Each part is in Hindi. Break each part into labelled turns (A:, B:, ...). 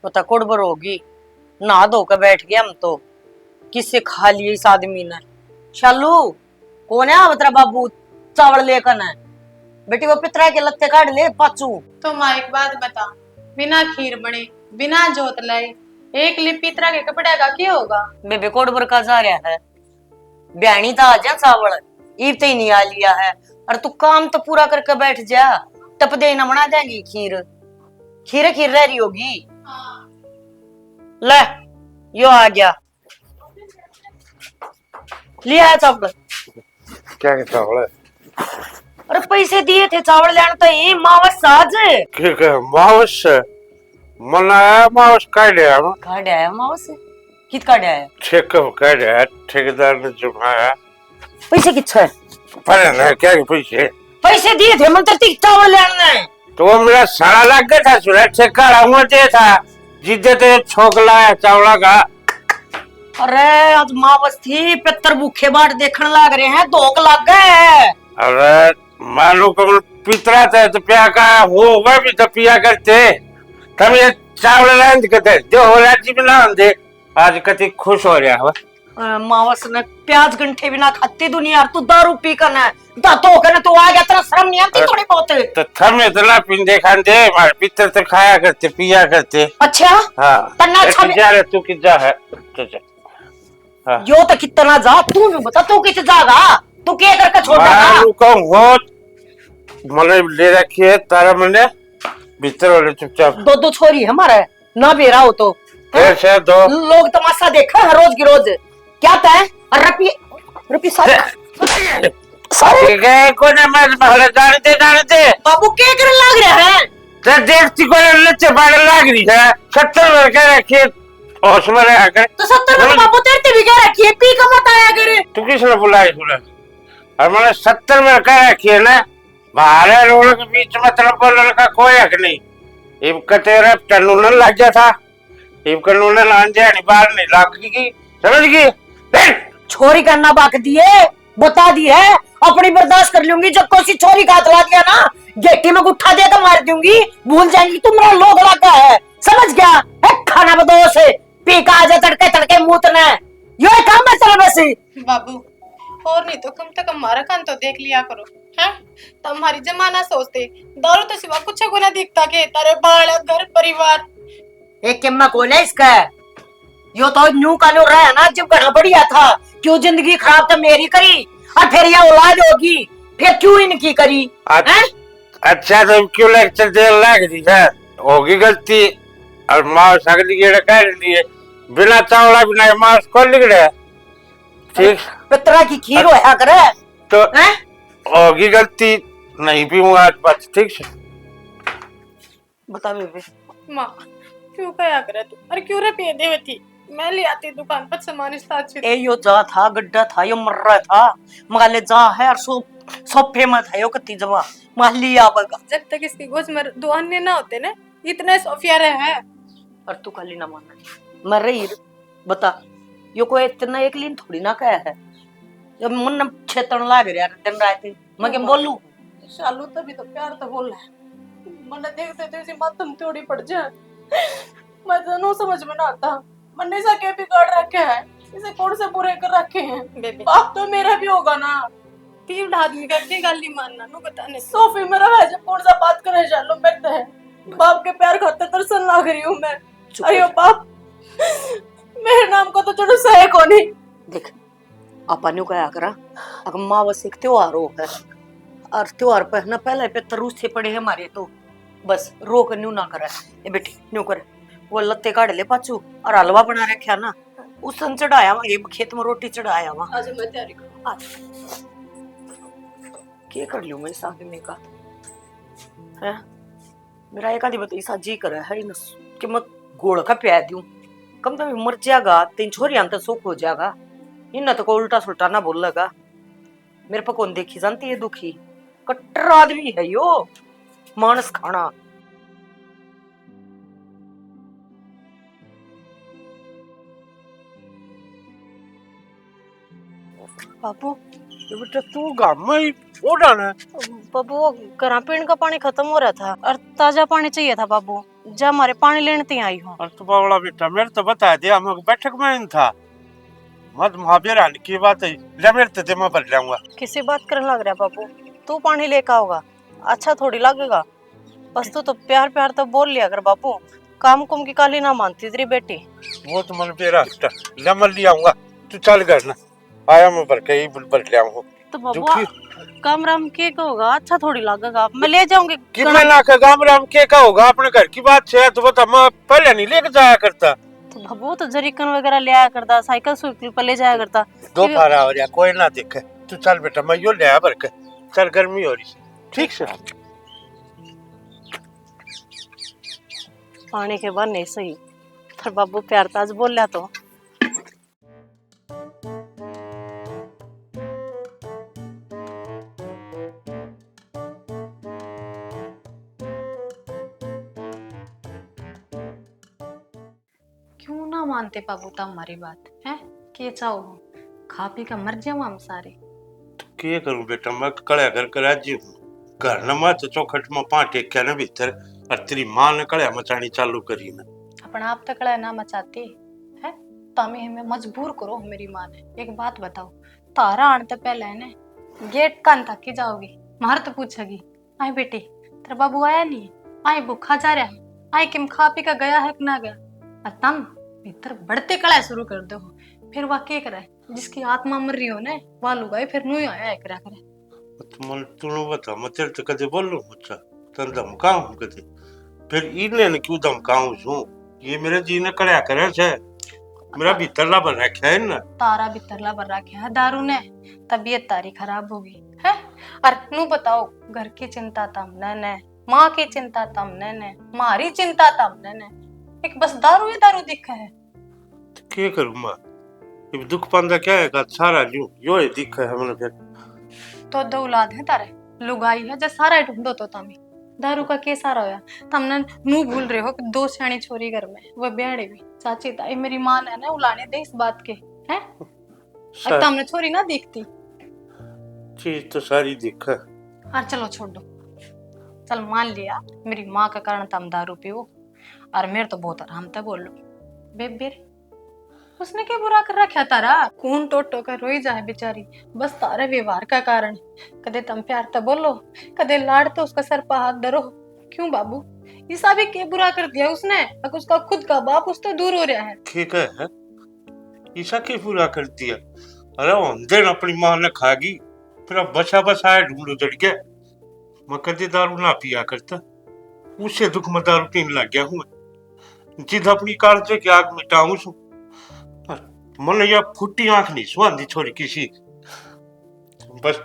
A: पता कुड़बर होगी। नहा धोकर बैठ गया हम तो, किससे खा लिए इस आदमी ने। शालू कौन है तेरा बाबू? चावल लेकर है बेटी, वो पितरा के लत्ते काट ले पाचू।
B: तो माँ एक बात बता, बिना खीर बने बिना जोत लाए एक लिपित्रा के कपड़े का क्या होगा?
A: बेबे कोडबर का जा रहा है, ब्याणी था आजा चावल ईब तो ही नहीं आ लिया है। और तू काम तो पूरा करके बैठ जा, टप दे ना बना देंगी खीर। खीर खीर रह रही होगी। ले यो आ गया, लिया है चावल।
C: क्या कहता है?
A: अरे पैसे दिए थे चावल लेने तो ये मावस साज
C: मावस मनाया मावस काढ़ा
A: काढ़ आया मावस कित काढ़ आया
C: चेकअप काढ़ा ठेकेदार ने जुमाया
A: पैसे किच्छा है?
C: पर ना क्या पैसे
A: पैसे दिए थे मंत्र ती चावल लेने।
C: तो वो मेरा सारा लग गया था सुरत से काढ़ा दे था जिद्दे ते छोकला है चावला का।
A: अरे आज मावस थी, पितर भूखे बाट देखने लाग रहे हैं, धोख लग गए।
C: अरे मालूम को पितरा था तो प्या का वो वह भी तो पिया करते तब ये चावल लांद करते जो हो राजी बना दे आज कति खुश हो रहा है।
A: मावस ने प्याज गंठे बिना खाती दुनिया, और तू दारू पी कर ना तो कहना तू आ गया, तेरा शर्म नहीं आती थोड़ी बहुत?
C: तो थमे इतना पिंडे खाते हमारे पितर तो खाया करते पिया करते।
A: अच्छा
C: हाँ
A: तना अच्छा
C: जा रहे तू कितना है हाँ।
A: यो तो कितना जा तू भी बता, तू कित जागा, तू क्या करके छोड़ देगा?
C: वो मैंने ले रखी है तारा मैंने भीतर वाले चुपचाप
A: दो दो छोरी है हमारे ना बेरा हो तो
C: ऐसे दो
A: लोग तमाशा देखा है रोज की रोज। क्या तय रपी सारे
C: कोने में भाले जानते
A: बाबू क्या करने लग रहे हैं?
C: तो देखती को लच्चे बाड़े लाग रही है 70 वर्ष का रखिए होश में रहा कर।
A: तो 70 में बाबू तेरे भी क्या रखी है, पी का मत आया करे।
C: तू किसने बुलाई सुना? और मैंने 70 में क्या रखी है ना, बाहर रोड के बीच में तरफ बोलने का कोई हक नहीं। इब का तेरा कानून लग गया था, इब कानून लान जाए बाहर नहीं लाग की समझ गई?
A: छोरी करना बाक दिए बता दी है, अपनी बर्दाश्त कर लूंगी। जब कोई छोरी का हाथ ला दिया ना गेटी में गुट्ठा देकर मार दूंगी, भूल जाएंगी तुम्हारा लोग लगा है, समझ गया? खाना बदोश पी का आजा तड़के तड़के मुंह यो काम है चलो वैसे।
B: बाबू और नहीं तो कम से कम हमारा कान तो देख लिया करो हैं? तुम्हारी जमाना सोचते दारू तो सिवा कुछ को ना दिखता के तारे बालक घर परिवार।
A: एक किम्मा कौन है इसका? यो तो न्यू कानून रहा है ना, जब घना बढ़िया था क्यों जिंदगी खराब तो मेरी करी, और फिर यह औलाद होगी फिर क्यों इनकी करी?
C: अच्छा तो क्यों लेक्चर दे लग रही है? होगी गलती और माँ सगली के कर लिए बिना चावला बिना माँ को लिख रहे ठीक
A: पितरा की खीर होया करे
C: तो होगी गलती नहीं पीऊंगा आज बात ठीक से
A: बता बेबे।
B: माँ क्यों कया करे तू? अरे क्यों रे पिए देवे थी? मैं ले आती दुकान पर सामान स्टार्ट
A: ए यो जा था गड्ढा था, यो मर रहा था मगाले जा है, और सब फेमस है यो कत्ती जवा माली आबगा।
B: जब तक इसकी गोज में दो अन्य ना होते ना इतने सोफिया रहे हैं।
A: और तू खाली ना मानना मर रही बता, यो कोई इतना एक लीन थोड़ी ना कहा है, जब मन छेतन लाग रहा दिन रात मैं क्या बोलूं?
B: शालू तभी तो प्यार तो बोल रहा है, मन देखते तो इसी बात तुम थोड़ी पड़ जाए। मैं तो नो समझ में ना आता, मन सा के बिगाड़ रखे है, इसे कौन से बुरे कर रखे हैं? बेबी बाप तो मेरा भी होगा ना, तीन आदमी करके गाल नहीं मानना नो बताने। सोफी मेरा है जब कौन सा बात करे शालू मेरे है बाप के प्यार खाते तरसन लाग रही हूँ मैं। अयो बाप मेरे नाम को तो चलो सहे कोनी।
A: देख अपन नु कया करा, अगर माँ बस एक त्योहार हो है और त्योहार पे ना पहले पे तरूस से पड़े है हमारे, तो बस रोक न्यू ना करे ए बेटी न्यू करे। वो लत्ते काट ले पाचू और हलवा बना रखा ना उस सन चढ़ाया वहां, ये खेत में रोटी चढ़ाया वहां।
B: आज मैं तैयारी करूं
A: आज क्या कर लूं मैं इस आदमी का है? मेरा एक आदमी बताइए सा जी करे है इन कि मैं गोड़ का प्यार दूं, कम तो मर जाएगा तीन छोरी अंत सुख हो जाएगा, इन तो को उल्टा सुल्टा ना बोलेगा। मेरे पर कौन देखी जानती है दुखी कट्टर आदमी है यो मानस खाना।
C: बापू ये बेटा तू गामा ही फोड़ा ना
B: बाबू वो घरा पीने का पानी खत्म हो रहा था और ताजा पानी चाहिए था बाबू। जब हमारे पानी लेने ती आई हूँ।
C: और तो बावड़ा बेटा मेरे तो बता दिया, हम बैठक में इन था मत महावीर आने की बात है, ले मेरे तो मैं भर जाऊंगा।
B: किसी बात करने लग रहा बाबू, तू पानी लेकर आओगा अच्छा थोड़ी लगेगा। बस तू तो प्यार प्यार तो बोल लिया अगर बाबू, काम कुम की काली ना मानती तेरी बेटी।
C: वो तो मन पे रास्ता ले मैं ले आऊंगा, तू चल करना आया मैं भर के ही भर ले आऊंगा।
B: तो बाबू काम राम के होगा अच्छा थोड़ी लगेगा, मैं ले जाऊंगी।
C: कि मैं ना का काम राम के का होगा, अपने घर की बात है तो बता, मैं पहले नहीं लेके जाया करता।
B: तो बाबू तो जरीकन वगैरह ले आया करता, साइकिल सुइकिल पर ले जाया करता।
C: दो फारा हो रहा कोई ना देखे, तू चल बेटा मैं यो ले आ भर के, चल गर्मी हो रही ठीक से।
B: पानी के बाद नहीं सही पर बाबू प्यार ताज बोल रहा तो। क्यों ना मानते बाबू तो हमारी बात है, के चाहो खा पी का मर जाओ हम सारे।
C: के करूं बेटा, मैं कड़ा कर राजी हूं, घर न मत चौखट में पांच एक न भीतर, और तेरी मां ने कड़ा मचानी चालू करी ना।
B: अपना आप तक कड़ा ना मचाती है तो हमें मजबूर करो। मेरी माँ ने एक बात बताओ, तारा आने तो पहले है ने गेट कान तक की जाओगी, मार तो पूछेगी आई बेटी तेरा बाबू आया नहीं, आई भूखा जा रहा है, आई किम खा पी का गया है कि ना गया। और तुम भीतर बढ़ते कड़ा शुरू कर दो, फिर वह के करे जिसकी आत्मा मर रही हो ने वह लुगाई फिर नू आया है करा करे।
C: तू बता मैं तेरे तो कदे बोलूं मुझसे तन धमकाऊं कदे, फिर इने ने क्यों धमकाऊं छू, ये मेरे जी ने कड़ा करे छे, मेरा भीतरला बन रखा है ना। तारा
B: भीतरला बन रखा है दारू ने, तबीयत तारी खराब होगी है। और नू बताओ घर की चिंता तमने ने, माँ की चिंता तमने ने, मारी चिंता तमने ने, एक बस दारू ही दारू दिखा है।
C: क्या करूं मां, ये दुख पांदा क्या है का सारा न्यू यो ही दिखा है मैंने। फिर
B: तो दो औलाद है तारे, लुगाई है जो सारा ढूंढो तो तमी दारू का के सारा होया। तुमने नू भूल रहे हो कि दो सियाणी छोरी घर में वो ब्याड़े भी चाची ताई मेरी मां ने ना उलाने दे इस बात के हैं। अब तुमने छोरी ना दिखती
C: चीज तो सारी दिखा।
B: और चलो छोड़ दो, चल मान लिया मेरी माँ का कारण तुम दारू पियो और मेरे तो बहुत आराम था बोल लो। बेबेर उसने क्या बुरा कर रखा तारा, खून टोटो कर रोई जाए बेचारी बस तारे व्यवहार का कारण। कदे तुम प्यार तो बोलो, कदे लाड़ तो उसका सर पर हाथ धरो। क्यों बाबू ईसा भी क्या बुरा कर दिया उसने, अगर उसका खुद का बाप उस तो दूर हो रहा है।
C: ठीक है ईसा क्या बुरा कर दिया, अरे दिन अपनी माँ ने खागी फिर अब बचा बसाया ढूंढो जड़ गया। मैं कदे दारू ना पिया करता, उससे दुख में दारू पीने लग गया हूँ, जिद अपनी काल की आग मिटाऊं सु। मन या फुटी आंख नहीं सुहांदी छोरी किसी, बस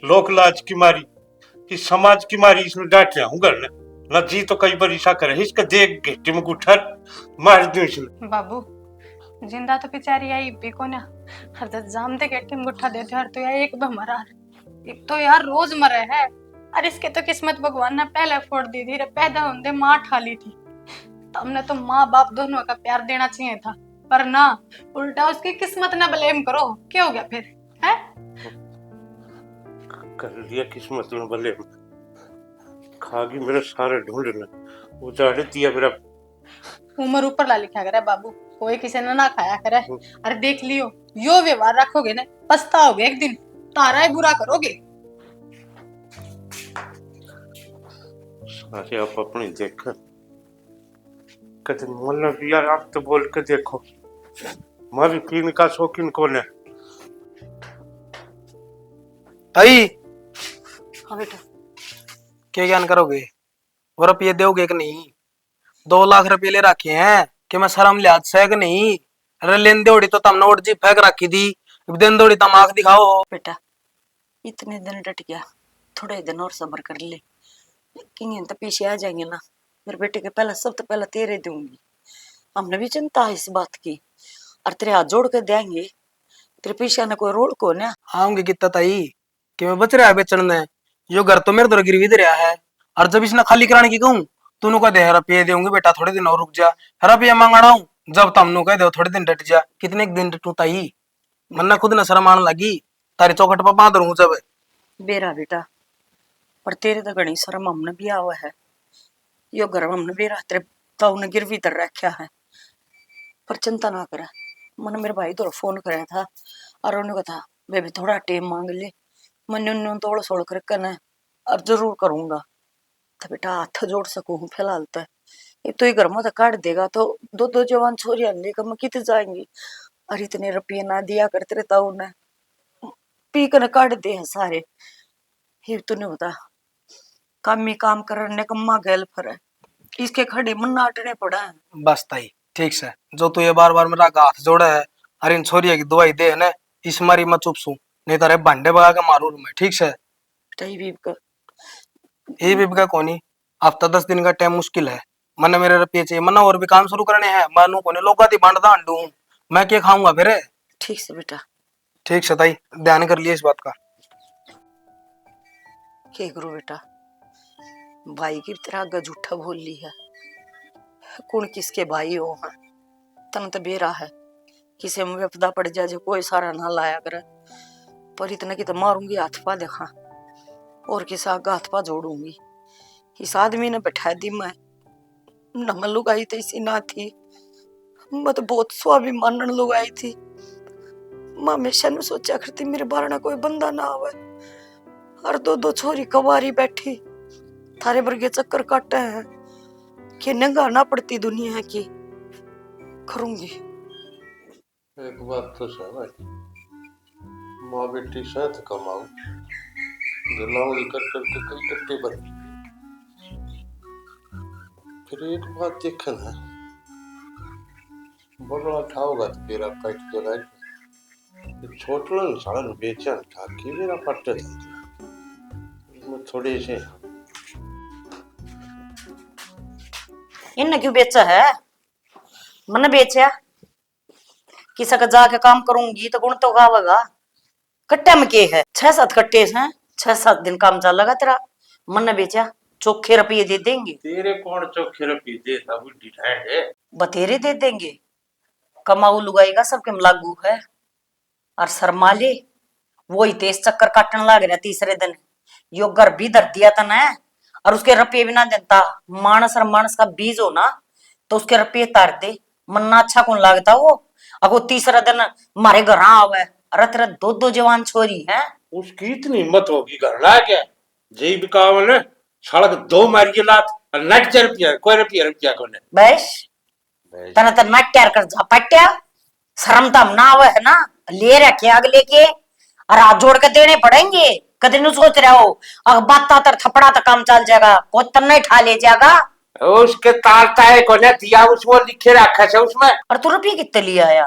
C: लोक लाज की मारी कि समाज की मारी इसने डांट रहा हूँ घर ने ना जी तो कई बार ईसा करे इसका देख घेटे में गुठर मार दूं इसने।
B: बाबू जिंदा तो बेचारी आई बेको ना, हर दस जाम दे घेटे में गुठा देते हर तो यार एक बार मरा, एक तो यार रोज मरे है। और इसके तो किस्मत भगवान ने पहले फोड़ दी थी, पैदा होने माँ ठाली थी। तुमने तो माँ बाप दोनों का प्यार देना चाहिए था, पर ना उल्टा उसकी किस्मत ना ब्लेम करो। क्या हो गया फिर है?
C: कर लिया किस्मत ने ब्लेम, खागी मेरे सारे ढूंढने उजाड़ दिया मेरा।
B: उम्र ऊपर ला लिखा करे बाबू, कोई किसी ने ना खाया करे। अरे देख लियो यो व्यवहार रखोगे ना पछताओगे एक दिन, तारा ही बुरा करोगे।
C: सारे आप अपनी देख कदम मतलब यार आप तो बोल के देखो, मैं भी पीने का शौकीन कौन है।
D: ताई
B: हाँ बेटा
D: क्या ज्ञान करोगे, वो रुपये दोगे कि नहीं? 2 लाख रुपये ले रखे हैं कि मैं शर्म लिहाज से कि नहीं? अरे लेन दौड़ी तो तुमने उड़ जी फेंक रखी थी, दिन दौड़ी तुम आंख दिखाओ।
A: बेटा इतने दिन डट गया, थोड़े दिन और सब्र कर ले, लेकिन तो पीछे आ जाएंगे ना। मेरे बेटे के पहले सब तो पहले तेरे दूंगी, हमने भी चिंता है इस बात की, और तेरे हाथ जोड़ के देंगे, तेरे पीछे न कोई रोड को ना
D: आऊंगी कितना ताई कि मैं बच रहा है बेचने में, यो घर तो मेरे तो गिरवी दे रहा है। और जब इसने खाली कराने की कहूँ तूने कह दे रुपये देंगे बेटा थोड़े दिन और रुक जा, रुपया मांगना हूँ जब तुमने कह दो थोड़े दिन डट जा। कितने दिन डटू ताई, मन खुद न शर्म आने लगी, तारी चौखट पर बांध रहूं जब।
A: बेरा बेटा पर तेरे तो घनी शर्म हमने भी आवा है। यो घर हमने भी रात ताऊ ने गिरवी तर रखा है। पर चिंता ना करे, मैंने मेरे भाई तो फोन कराया था और उन्होंने कहा बेबी थोड़ा टाइम मांग ले, मैंने उन्होंने तोड़ सोड़ कर करना और जरूर करूंगा। तो बेटा हाथ जोड़ सकूं फिलहाल तो ये तो ही घर में तो काट देगा तो दो दो जवान छोरियां लेकर मैं कितने जाएंगी। और इतने रुपये ना दिया करते ताऊ ने पी कर काट दे है सारे। ये तूने बता काम में काम करने कम्मा गैल फर है, इसके खड़े मन नाटने पड़ा है।
D: बस ताई ठीक से, जो तू ये बार बार मेरा हाथ जोड़ा है अरे इन छोरिया की दवाई दे है ना, इस मारी मैं चुप सू, नहीं तारे भांडे बगा के मारू मैं। ठीक से
A: तही भी कर
D: ये भी बगा कोनी, हफ्ता 10 दिन का टाइम मुश्किल है। मने मेरे रुपये चाहिए, मना और भी काम शुरू करने हैं, मानू कोने लोगा दी बांटदा अंडू हूं, मैं क्या खाऊंगा फिर।
A: ठीक से बेटा।
D: ठीक से ताई, ध्यान कर लिए इस बात का।
A: के गुरु बेटा भाई की तरह आगे झूठा बोल ली है। कौन किसके भाई हो है, तन तो बेरा है किसी में विपदा पड़ जाए जो कोई सारा ना लाया करे। पर इतना की तो मारूंगी हाथ पा देखा और किसी आगे हाथ पा जोड़ूंगी। इस आदमी ने बैठा दी मैं न लुगाई तो इसी ना थी, मैं तो बहुत स्वाभिमान लुगाई थी। मैं हमेशा ने सोचा करती मेरे बारना कोई बंदा ना आवे और दो दो छोरी कवारी बैठी थारे वर्गे चक्कर काटे हैं कि नंगा ना पड़ती दुनिया की करूंगी।
C: एक बात तो समझ, माँ बेटी साथ कमाओ, गलावड़ी कर करके कई टट्टे बन। फिर एक बात देखना, बड़ा ठाओगा तो तेरा काट जला छोटलन साड़न बेचन ठाकी मेरा पट्टे था थोड़े से।
A: इन क्यों बेचा है, मन बेचा किसी का जाके काम करूंगी तो गुण तो गावेगा। कट्टे में के है 6-7 कट्टे हैं, 6-7 दिन काम चलेगा तेरा। मन बेचा चोखे रुपये दे देंगे।
C: तेरे कौन चोखे रुपये देता बुढ़ी ढांड है,
A: बतेरे दे देंगे। कमाऊ लुगाएगा सबके में लागू है। और शर्माले वही तेज चक्कर काटने लग रहा तीसरे दिन। यो घर भी धर दिया था ना और उसके रुपये भी ना देता। मानस और मानस का बीज हो ना तो उसके रुपये तार दे, मन्ना अच्छा कौन लगता वो। अगो तीसरा दिन मारे घर आवे, अरे तेरा दो दो जवान छोरी है।
C: उसकी इतनी हिम्मत होगी घर ला क्या जय बिकाव ने सड़क 2 मारी लात और नट 4 रुपया कोई रुपया कोने
A: बस तना तो नट तैयार कर जा पट्या। शर्म तो हम ना आवे है ना, ले रखे अगले के और हाथ जोड़ के देने पड़ेंगे। कदे नु सोच रहे हो अगर बात तर थपड़ा तो काम चल जाएगा, कोई तन्ने ठा ले जाएगा।
C: उसके तारता है कोने दिया उसको लिखे रखा है उसमें।
A: और तू रुपये कितने लिए आया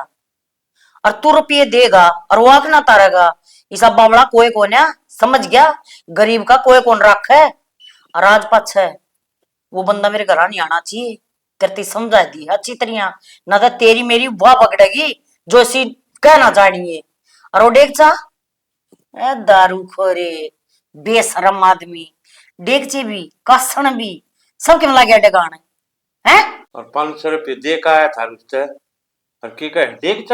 A: और तू रुपये देगा और वो आखना तारेगा। इसा बावड़ा कोई कौन है, समझ गया, गरीब का कोई कौन रख है। और आज पछ है वो बंदा मेरे घर नहीं आना चाहिए, तेरी समझा दी अच्छी तरह ना तो तेरी मेरी बुआ पकड़ेगी जो इसी कहना जानिए। और वो डेगचा दारू खोरे बेशरम आदमी, डेगचे भी कसण भी सबके में लगे डगाने हैं।
C: और 500 रुपये दे का आया था उससे और की कह देख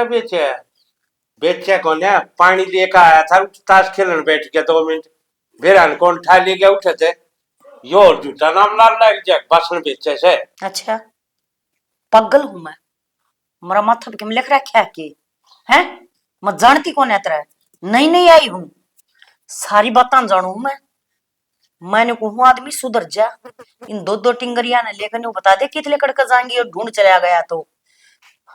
C: बेचा कौन है पानी लेकर आया था ताश खेलने बैठ गया 2 मिनट बेरान कौन ठा ले गया उठे थे यो जूता नाम लाल लग जाए बासन बेचे से।
A: अच्छा पागल हूं मैं, मेरा माथा पे लिख रखा है कि हैं मैं जानती कौन है तेरा, नहीं आई हूं, सारी बातें जानू मैं। मैंने कहूँ आदमी सुधर जा, इन दो दो टिंगरिया ने लेकर बता दे कितने कड़का जाएंगी और ढूंढ चला गया तो।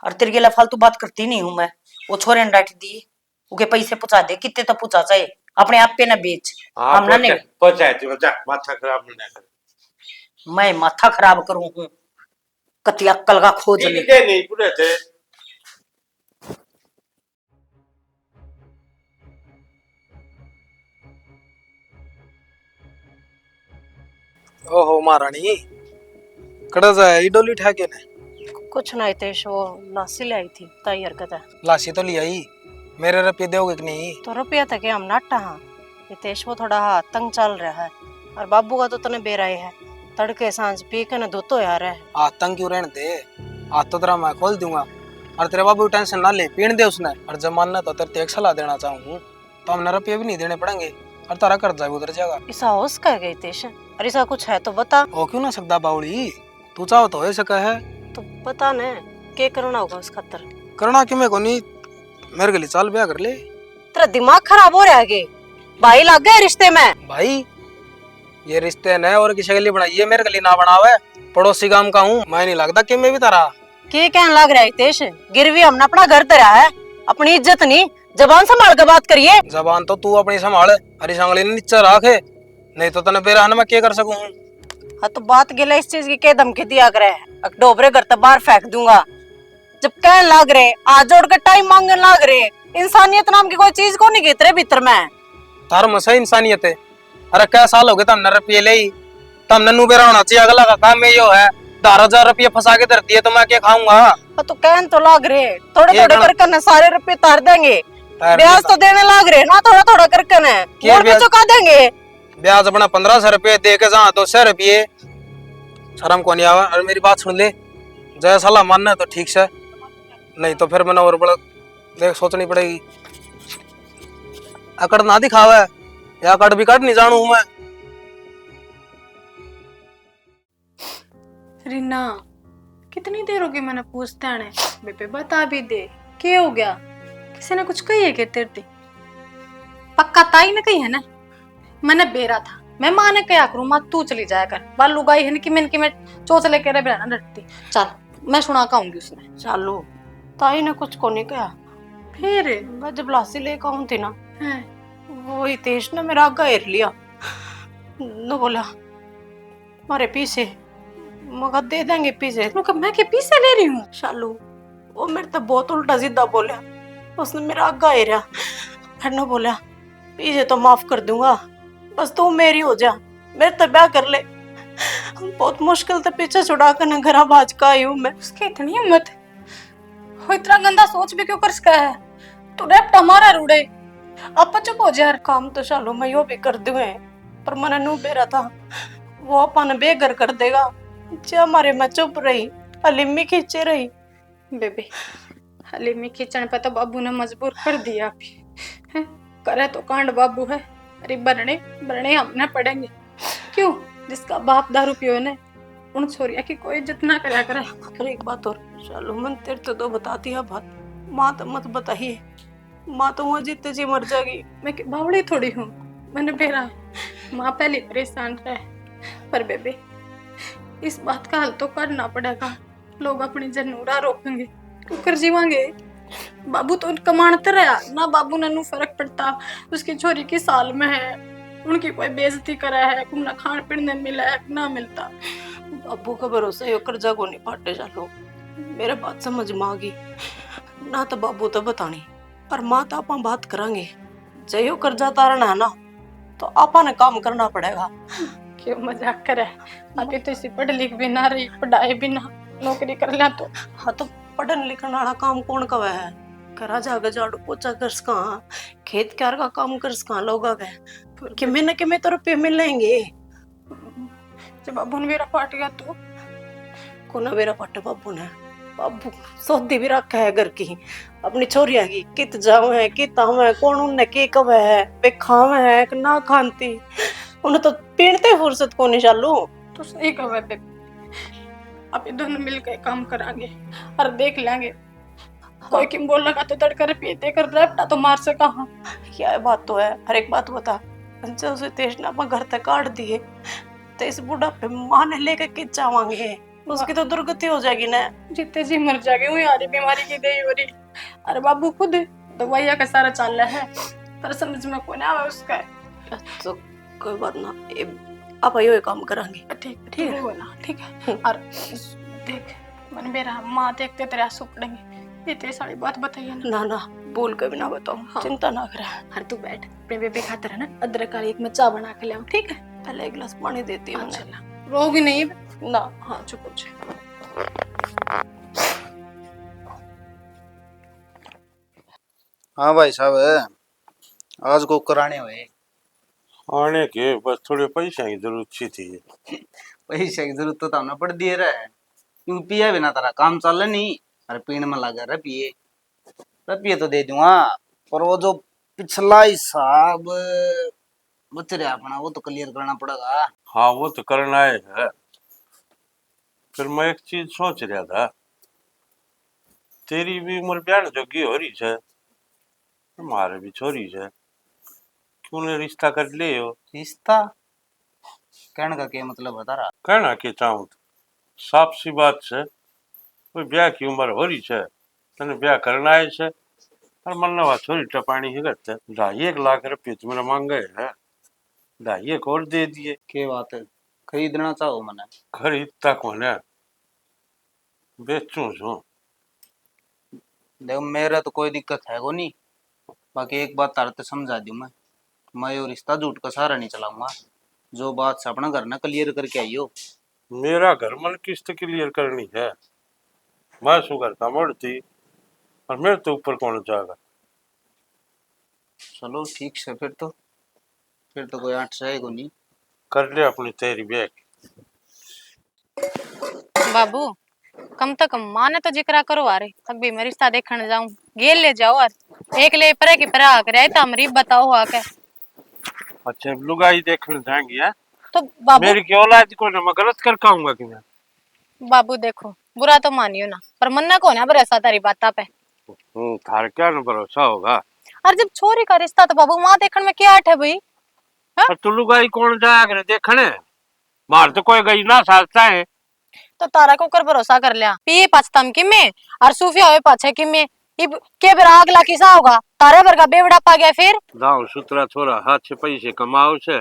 A: और तेरे के लिए फालतू बात करती नहीं हूं मैं। वो छोरे ने डांट दी उके पैसे पूछा दे कितने तो पूछा चाहे अपने आप पे ना बेच। हमने नहीं
C: पहुंचाए तू जा माथा खराब ना कर।
A: मैं माथा खराब करूं हूं कति अक्कल का खोज
C: नहीं पूरे थे।
D: ओहो महारानी कड़ा जाए डोली ठाके ने
B: कुछ नहीं तेज वो लासी ले आई थी ताई हरकत है।
D: लाशी तो लिया ही, मेरे रुपये दोगे कि नहीं?
B: तो रुपया था क्या हम नाटा हाँ, ये तेज वो थोड़ा हाँ तंग चल रहा है और बाबू का तो तने बेराए है तड़के सांझ पी के न धोतो यार है।
D: तंग क्यों रहने दे, आज तो तेरा मैं खोल दूंगा और तेरे बाबू टेंशन ना ले, पीण दे उसने। और जमाना तो तेरे एक सलाह देना चाहूँ तो हमने रुपये भी नहीं देने पड़ेंगे और तारा कर जाए उधर जाएगा।
B: ऐसा होश कह गई तेश, अरे ऐसा कुछ है तो बता।
D: हो क्यों ना सकता बावली, तू चाहो तो हो सका है।
B: तो बता न क्या करना होगा उस खातर।
D: करना क्यों मैं को नहीं, मेरे के लिए चाल ब्याह कर ले।
B: तेरा दिमाग खराब हो रहा है गे, भाई लग गए रिश्ते में।
D: भाई ये रिश्ते न और किसी के लिए बनाइए, मेरे के लिए ना बनावे। पड़ोसी गांव का हूँ मैं, नहीं लगता कि मैं भी तारा।
B: के कहने लग रहा है तेश, गिरवी हमने अपना घर तेरा है, अपनी इज्जत नहीं। जबान संभाल के बात करिए।
D: जबान तो तू अपनी संभाल, हरी सांगली ने नीचे रखे, नहीं तो तने बेरहन में क्या कर सकूं।
B: हाँ तो बात गिला इस चीज की क्या धमकी दिया करे, डोबरे घर तक बाहर फेंक दूंगा। जब कहने लग रहे आज जोड़ के टाइम मांगने लग रहे, इंसानियत नाम की कोई चीज को नहीं तेरे भीतर में।
D: तार में सही इंसानियत है। अरे क्या साल हो गए तुमने रुपये ले, तुमने नू बेरा होना चाहिए। अगला का काम में यो है, 10,000 रुपये फंसा के धरती है तो मैं क्या खाऊंगा।
B: हाँ तो कहन तो लग रहे, थोड़े
D: ये
B: थोड़े करके न सारे रुपये तार देंगे।
D: तार
B: ब्याज तो देने लग रहे ना, थोड़ा थोड़ा करके न
D: क्या
B: और भी
D: ब्याज?
B: चुका देंगे।
D: ब्याज अपना 1500 रुपये दे के जा 200 रुपये, शर्म को नहीं आवा। और मेरी बात सुन ले, जय सलाह मानना है तो ठीक से, नहीं तो फिर मैंने और बड़ा देख सोचनी पड़ेगी। अकड़ ना दिखावा है, या अकड़ भी कट नहीं जानू मैं।
E: रीना कितनी देर होगी मैंने पूछते आने, बेबे बता भी दे क्या हो गया। किसी ने कुछ कही है क्या तेरे ते? पक्का ताई ने कही है ना, मैंने बेरा था। मैं माँ ने क्या करूँ, माँ तू चली जाया कर। बाल लुगाई है कि मैं चोच लेके रह ना डरती। चल मैं सुना कहूंगी उसने।
B: चालू ताई ने कुछ को नहीं कहा।
E: फिर
B: मैं जब लासी लेकर आऊं थी ना,
E: है
B: वो हितेश ने मेरा आगा घेर लिया न, बोला मारे पीछे, मगर दे देंगे पीछे।
E: रुक, मैं के पीछे ले रही हूँ।
B: शालू वो मेरे तो बहुत उल्टा सीधा बोला, उसने मेरा आगा घेरा, फिर न बोला पीछे तो माफ कर दूंगा, बस तू मेरी हो जा, मेरे तो ब्याह कर ले। बहुत मुश्किल से पीछे छुड़ा कर न घर बाज का आई हूँ मैं।
E: उसकी इतनी हिम्मत, वो इतना गंदा सोच भी क्यों कर सका है। तू रेप हमारा रूड़े, अब चुप हो जा यार।
B: काम तो शालू मैं यो भी कर दूं, पर मैंने नू बेरा था वो अपन बेघर कर देगा। जे हमारे मैं चुप रही, अलिमी खींचे रही।
E: बेबी हलीमी खींचने पे तो बाबू ने मजबूर कर दिया अभी है? करे तो कांड बाबू है। अरे बरने बरने हमने पड़ेंगे क्यों, जिसका बाप दारू पियो ने उन छोरिया की कोई इज्जत ना करा करे।
B: फिर एक बात और शालू, मन तेरे तो दो बताती है बात, माँ तो मत बताइए, माँ तो वहाँ जीते जी मर जाएगी।
E: मैं बावड़ी थोड़ी हूँ, मैंने बेरा माँ पहले परेशान रहे। पर बेबी इस बात का हल तो करना पड़ेगा। लोग अपनी जनूरा रोकेंगे क्यों कर जीवांगे। बाबू तो कमानते रहा ना, बाबू ने नू फर्क पड़ता उसकी छोरी की साल में है, उनकी कोई बेइज्जती करा है, ना खान पीने मिला है ना मिलता।
B: बाबू का भरोसा यो कर्जा को नहीं पाटे चालो। मेरे बात समझ में आ गई ना, तो बाबू तो बतानी, पर माँ तो अपन बात करांगे। जयो कर्जा तारना है ना तो अपन ने काम करना पड़ेगा।
E: क्यों मजाक करे, अभी तो इसी पढ़ लिख भी ना रही, पढ़ाई भी ना, नौकरी कर लिया तो।
B: हाँ तो पढ़न लिखन वाला काम कौन का है, करा जाके झाड़ू पोछा कर सका, खेत क्यार का काम कर सका लोगा के कि में तो रुपये मिलेंगे।
E: जब बाबू ने मेरा पाट गया तो
B: कोना मेरा पट बाबू ने, बाबू सौदी भी रखा है घर की अपनी छोरिया की, कित जावे है कित आवे, कौन उनने के कवे है, पे खावे है कि ना खानती, उन्हें तो पीणते फुर्सत को नहीं चालू।
E: तो सही कहा बेबी, अभी दोनों मिलकर काम करांगे और देख लेंगे। कोई किम बोल लगा तो तड़कर पीते कर रहा तो मार से कहा।
B: क्या बात तो है, हर एक बात बता। जब उसे तेज ने अपना घर तक काट दिए तो इस बुढ़ापे माँ ने लेकर कित जावांगे, उसकी तो दुर्गति हो जाएगी ना।
E: जितने जी मर जाएंगे वो यारी बीमारी की दे हो रही। अरे बाबू खुद दवाइया का सारा चाल रहा है, पर समझ में कोई ना आवे उसका।
B: तो कोई बात ना, आप यो काम करांगे।
E: ठीक ठीक है ना, ठीक है। और देख मन मेरा माँ देखते तेरे आंसू पड़ेंगे, ये तेरी सारी बात बताइए ना।
B: ना ना बोल के भी ना बताऊं। हाँ। चिंता ना करे।
E: हर तू बैठ, अपने बेबे खातर है ना अदरक वाली एक मैं चाय बना के ले आऊं, ठीक है?
B: पहले एक गिलास पानी देती हूँ।
E: चल रोगी नहीं
B: ना। हाँ चुप हो जा।
F: हाँ भाई साहब, आज को कराने हुए
C: आने के बस थोड़े पैसा की जरूरत थी।
F: पैसे की जरूरत तो हमने पड़ दिए रहा है, क्यों पिया बिना तारा काम चल नहीं। अरे पीण में लगा रपिए तो दे दूंगा, पर वो जो पिछला हिसाब बच्चे अपना वो तो क्लियर करना पड़ेगा।
C: हाँ वो तो करना है। फिर मैं एक चीज सोच रहा था, तेरी भी उम्र ब्याह जोगी हो रही है, हमारे भी छोरी है, क्यों नहीं रिश्ता कर ले हो?
F: रिश्ता कहने का क्या मतलब बता रहा?
C: कहना के चाहूँ साफ सी बात है, कोई ब्याह की उम्र हो रही है, तने ब्याह करना है और मनवा छोरी टपानी है करते 2.5 लाख रुपये तुम्हारा मांगे है, 2.5 और दे दिए।
F: क्या बात है, खरीदना चाहो मने?
C: खरीदता कौन है, बेचूं छू।
F: देखो मेरा तो कोई दिक्कत है को नहीं, बाकी एक बात तार ते समझा दूं मैं यो रिश्ता झूठ का सहारा नहीं चलाऊंगा। जो बात से अपना घर ना क्लियर करके आइयो।
C: मेरा घर मन किस्त क्लियर करनी है, मैं शू करता मोड़ती और मेरे तो ऊपर कौन जाएगा।
F: चलो ठीक है फिर तो कोई आठ रहेगा नहीं।
C: कर ले अपनी तेरी ब्याह की।
E: बाबू कम तो कम माँ ने तो जिक्र करो अरे तब भी मैं रिश्ता देखने जाऊं, गेल ले जाओ और एक ले परे की परे आकर आए तो हमारी बताओ आके।
C: अच्छा लुगाई देखने जाएंगी है?
E: तो बाबू
C: मेरी की औलाद को ना मैं गलत कर पाऊंगा कि मैं?
E: बाबू देखो बुरा तो मानियो ना, पर मन्ना को ना भरोसा तारी बात पे।
C: थार क्या न भरोसा होगा?
E: और जब छोरी का रिश्ता तो बाबू माँ देखने में क्या हट है भाई?
C: और तू लुगाई कौन जाया करे देखने? मार तो कोई गई ना साजता है।
E: तो तारा को कर भरोसा कर लिया पिए पाचतम की में और सूफिया हुए पाछे की में इब के बेरा अगला किसा होगा तारे भर का बेवड़ा पा गया फिर।
C: दाऊ सुतरा छोरा हाथ से पैसे कमाओ से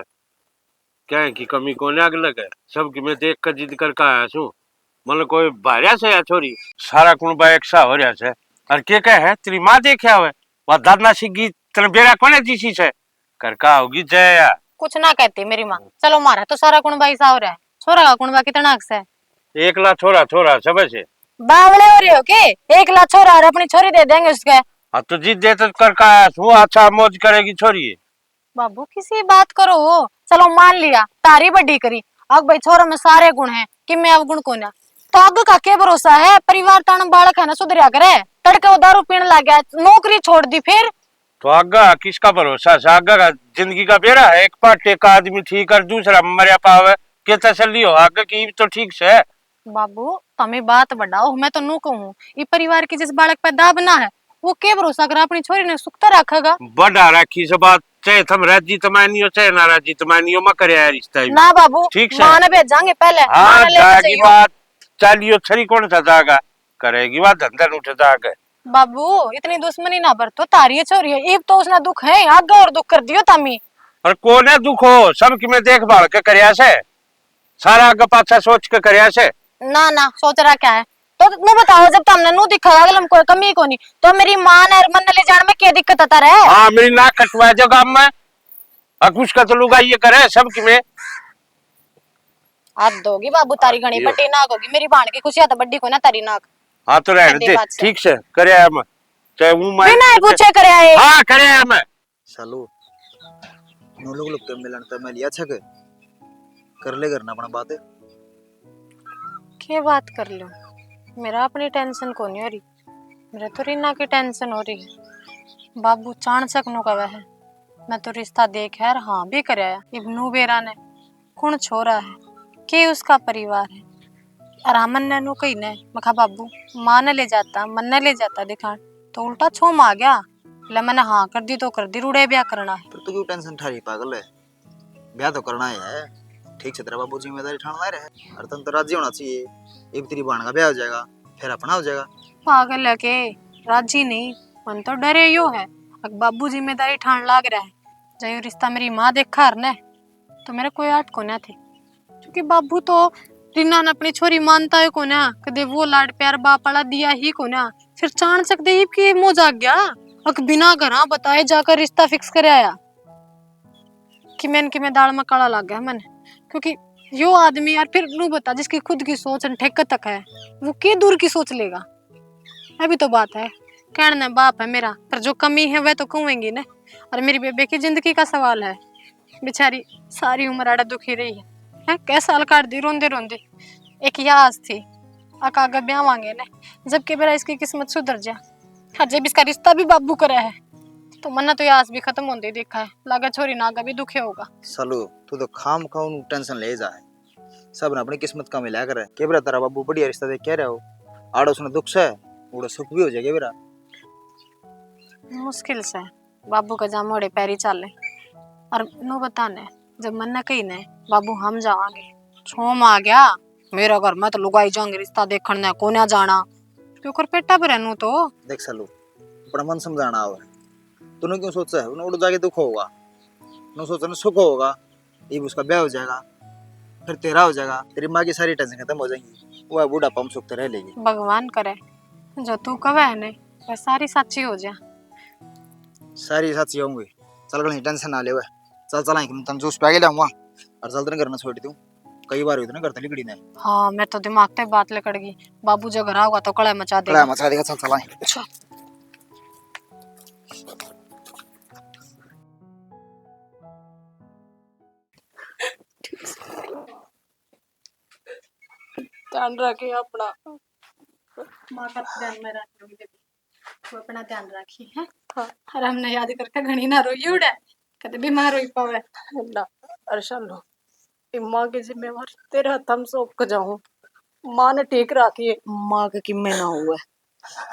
C: क्या है की कमी कोने आग लगे, सबकी मैं देख कर जिद कर आया छू, मतलब कोई भारिया से या छोरी सारा कुणबा एक सा हो रहा है। और के कहे है तेरी माँ देखा हुआ वह दादना सीगी तेरे बेरा कोने जीसी से कर का होगी जय या
E: कुछ ना कहती मेरी माँ। चलो मारा तो सारा कुणबा ही सा हो रहा है, छोरा का कुणबा कितना अक्स है?
C: एकला छोरा छोरा सब से
E: बावले हो रहे हो के? एक लाख छोरा और अपनी छोरी दे देंगे उसके।
C: हाँ तो जिद दे तो कर का आया छू, अच्छा मौज करेगी छोरी।
E: बाबू किसी बात करो, चलो मान लिया तारी बड़ी करी, अब भाई छोरा में सारे गुण हैं कि मैं अब गुण को ना, तो अब का क्या भरोसा है? परिवार तान बालक है ना सुधरिया करे, तड़के वो दारू पीने लग गया नौकरी छोड़ दी फिर
C: तो आगा किसका भरोसा है? आगा का जिंदगी का बेड़ा है, एक पार्ट एक आदमी ठीक और दूसरा मरिया पावे के तसल्ली हो आगे की तो ठीक से।
E: बाबू तुम्हें बात बढ़ाओ, मैं तो नू कहूँ ये परिवार की जिस बालक पे दाब ना है वो के भरोसा कर अपनी छोरी ने सुखता रखेगा?
C: बड़ा राखी से बात चाहे तुम राजी तमानियो चाहे ना राजी तमानियो मैं करे यार रिश्ता ही
E: ना बाबू
C: ठीक से।
E: माँ ने भेजांगे पहले
C: हाँ
E: माँ ने लेके
C: जाएगी
E: जाइयो।
C: बात चालियो छरी कौन सा जागा करेगी बात धंधन उठ जागे।
E: बाबू इतनी दुश्मनी ना बरतो, तारी छोरी है इब तो उसने दुख है आगे और दुख कर दियो तमी।
C: और कोने दुख हो सबकी मैं देखभाल के करया से, सारा आगे पाछा सोच के करया से।
E: ना ना सोच रहा क्या है? तो नु बताओ जब तुमने नु दिखा अगलम कोई कमी को नहीं तो मेरी मां ने मन ले जाने में क्या दिक्कत आता रहे?
C: हाँ मेरी नाक कटवा जो काम में अकुश का तो लुगा ये करे सबकी में
E: हाथ दोगी बाबू तारी घनी बड़ी नाक होगी, मेरी भाण की खुशियां तो बड़ी को ना तारी नाक।
C: हाँ तो रहने दे ठीक से करया मैं चाहे वो मैं
E: बिना पूछे करे आए।
C: हाँ करया मैं
G: सालू नो लोग तो मिलन तो मैं लिया छके कर ले करना अपना बात है।
E: क्या बात कर लो, मेरा अपनी टेंशन को नहीं हो रही, मेरा तो रीना की टेंशन हो रही है। बाबू चाण सकनो का वह मैं तो रिश्ता देख है हाँ भी कराया इब्नू बेरा ने कौन छोरा है के उसका परिवार है और हमन ने नु कही ने मखा बाबू माँ ने ले जाता मन ने ले जाता दिखान तो उल्टा छोम आ गया ले मैंने हाँ कर दी तो कर दी, रूड़े ब्याह करना है।
G: पर तू क्यों टेंशन ठा रही पागल है, ब्याह तो करना ही है ठीक से, तेरा बाबू जिम्मेदारी ठाना रहे और तुम तो राजी होना चाहिए, एक तेरी बहन का ब्याह हो जाएगा फिर अपना हो जाएगा।
E: पागल है के राजी नहीं मन तो डरे यो है, अब बाबू जिम्मेदारी ठान लाग रहा है जो रिश्ता मेरी माँ देखा हर ने तो मेरे कोई आट को ना थे, क्योंकि बाबू तो रीना ने अपनी छोरी मानता है को ना कदे वो लाड प्यार बापड़ा दिया ही को ना, फिर चाण सकते ही कि मुंह जाग गया अक बिना घरा बताए जाकर रिश्ता फिक्स कर आया कि मैं दाल में काला लग गया मन, क्योंकि यो आदमी यार फिर नू बता जिसकी खुद की सोच ठेक तक है वो के दूर की सोच लेगा। अभी तो बात है कहने बाप है मेरा पर जो कमी है वह तो कहूंगी ना, और मेरी बेबे की जिंदगी का सवाल है, बेचारी सारी उम्र आड़ा दुखी रही है कैसा साल काट दी रोंदे रोंदे, एक याद थी आगे ब्याह मांगे ने जबकि मेरा इसकी किस्मत सुधर जा, जब इसका रिश्ता भी बाबू करा है तो मन्ना तो आज भी खत्म होते देखा है, लगा छोरी ना का भी दुखे होगा।
G: सालो तू तो खाम खाऊं टेंशन ले जा है। सब ने अपनी किस्मत का मिला कर है के बेरा तेरा बाबू बढ़िया रिश्ता देख कह रहे हो। आड़ो सुने दुख से उड़ा सुख भी हो जाएगा बेरा।
E: मुश्किल से बाबू का जा मोड़े पैरी चले और नो बताने जब मन्ना कही ने बाबू हम जावांगे छोम आ गया मेरा घर में तो लुगाई जाएंगे रिश्ता देखने कोने जाना क्यों कर पेटा पर रहनू तो
G: देख सालो अपना मन समझाना हो तूने क्यों सोचा है उन्हें उड़ जाके दुख होगा न सोचा सुख होगा ये उसका ब्याह हो जाएगा फिर तेरा हो जाएगा तेरी माँ की सारी टेंशन खत्म हो जाएंगी वह बूढ़ापा में सुख रह लेगी।
E: भगवान करे जो तू कवे है ने वह सारी सच्ची हो जा।
G: सारी सच्ची होंगी चल कहीं टेंशन ना ले वह चल चला तन जूस पे आगे लाऊंगा और चल तेरे घर में छोड़ दूं कई बार हुई ना घर लिकड़ी ने।
E: हाँ मैं तो दिमाग पे बात लेकड़ गई बाबू जो घर आऊगा तो कड़ा मचा देगा।
G: कड़ा मचा देगा चल चला।
B: ध्यान रखिए अपना।
E: माँ का ध्यान में रखूंगी बेबी, वो अपना ध्यान रखी है। और हमने याद करके घनी ना रोई उड़े कदे बीमार होई पावे
B: ना अर्शा लो माँ की जिम्मेवारी तेरे हाथ हम सौंप के जाऊं। माँ ने ठीक रखी है।
A: माँ का कि मैं ना हुआ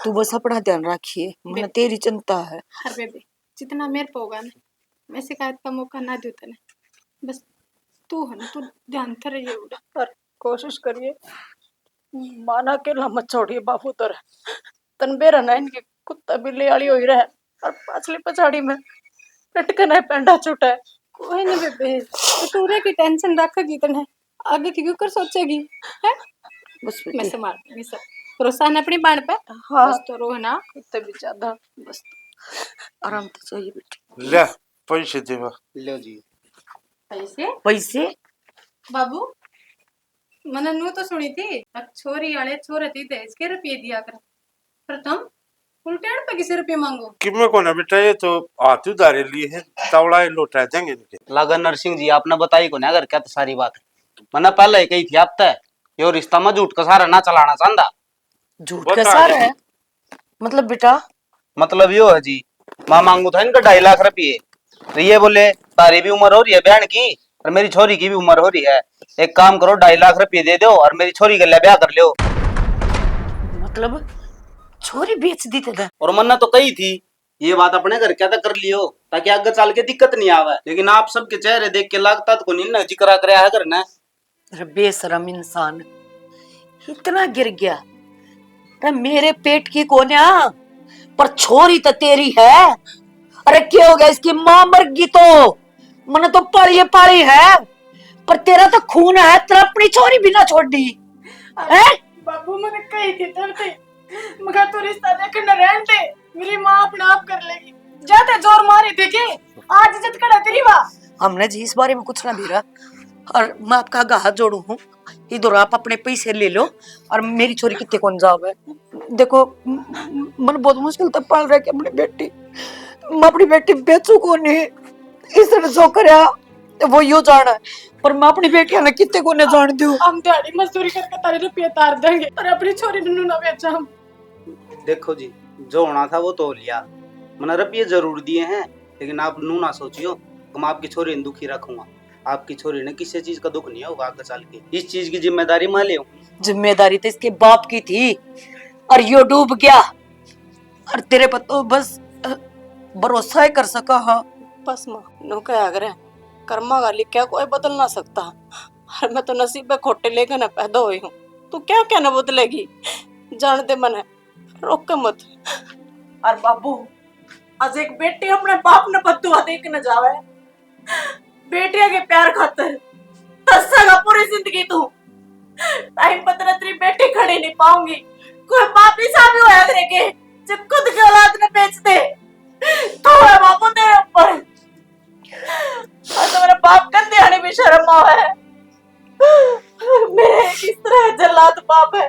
A: तू बस अपना ध्यान रखिए मैं तेरी चिंता है।
E: हर बेबी जितना मेरे पे होगा ना मैं शिकायत का मौका ना दूं तने बस तू है ना तू ध्यान से रहिए उड़े
B: पर कोशिश करिए माँ ना अकेला मत छोड़िए बाबू तर तन बेरा ना इनके कुत्ता बिल्ली आली हो रहा है और पाछली पछाड़ी में लटकन है पेंडा छूटा है।
E: कोई नहीं बेबे तो तू रे की टेंशन रखेगी तने आगे की क्यों कर सोचेगी है
A: बस
E: मैं संभाल दूंगी सब भरोसा है अपनी बाण पे।
B: हाँ
E: बस तो रो ना
B: कुत्ते भी ज्यादा
A: बस आराम तो चाहिए बेटी।
C: ले पैसे देवा
F: लो जी
E: पैसे
A: पैसे
E: बाबू मैंने नू तो सुनी थी छोरी आले छोरे थी दे इसके रुपये दिया कर प्रथम उल्टे पे किसी रुपये मांगो
C: कि मैं को ना बेटा ये तो आती उधारे लिए है तवड़ा लौटा देंगे इनके।
F: लागन नरसिंह जी आपने बताई को ना अगर क्या तो सारी बात मैंने पहले ही कही थी आप तय यो रिश्ता में झूठ का सारा ना चलाना चाहता।
A: झूठ का सारा है मतलब बेटा
F: मतलब यो है जी माँ मांगू था इनका 2.5 लाख रुपये तो ये बोले तारी भी उम्र हो रही है बहन की और मेरी छोरी की भी उम्र हो रही है एक काम करो 2.5 लाख रुपये दे दो और मेरी छोरी के लिए ब्याह कर लो।
A: मतलब छोरी बेच दी थे
F: और मन्ना तो कही थी ये बात अपने घर क्या कर लियो ताकि आगे चल के दिक्कत नहीं आवे लेकिन आप सबके चेहरे देख के लगता तो नहीं ना जिक्र कराया है करना।
A: अरे बेशरम इंसान इतना गिर गया अरे मेरे पेट की कोन्या पर छोरी तो तेरी है। अरे क्या हो गया इसकी माँ मर गई तो मैंने तो पाली है पर तेरा तो खून है तेरा अपनी छोरी भी ना छोड़ दी है।
B: बाबू मैंने कही थी तब थे मगर तू रिश्ता देखने रहने दे मेरी माँ अपने आप कर लेगी जाते जोर मारी थे के आज इज्जत कड़ा तेरी वाह।
A: हमने जी इस बारे में कुछ ना भेजा और मैं आपका आगे हाथ जोड़ू हूँ इधर आप अपने पैसे ले लो और मेरी छोरी कितने कौन जाओगे। देखो मन बहुत मुश्किल तब पाल रहा है अपनी बेटी मैं अपनी बेटी बेचू को नहीं इसने जो करया वो यो जाना है पर मैं अपनी बेटियां ने कितने को नहीं जान दूं।
B: हम दिहाड़ी मजदूरी करके तारे रुपये तार देंगे और अपनी छोरी नन्नू ना बेचा हम।
F: देखो जी जो होना था वो तो लिया मैंने रुपये जरूर दिए हैं लेकिन आप नू ना सोचियो कि मैं आपकी छोरी दुखी रखूंगा। आपकी छोरी ने किसी चीज का दुख नहीं होगा आगे चल के इस चीज की जिम्मेदारी मैं ले।
A: जिम्मेदारी तो इसके बाप की थी और यो डूब गया और तेरे पर तो बस भरोसा ही कर सका। हाँ
B: बस माँ नो क्या करे कर्मा का लिखा कोई बदल ना सकता और मैं तो नसीब में खोटे लेकर ना पैदा हुई हूँ तू क्या क्या ना बदलेगी जान दे मने रोक के मत। और बाबू आज एक बेटी अपने बाप ने बदुआ देख न जावे बेटिया के प्यार खातर तस्सा पूरी जिंदगी तू टाइम पता तेरी बेटी खड़ी नहीं पाऊंगी कोई बाप ही सामने होया करेगे जब खुद की औलाद ने बेच दे तो है बाबू तेरे ऊपर तो मेरे बाप का दिहाड़ी भी शर्म है मेरे किस तरह जल्लाद बाप है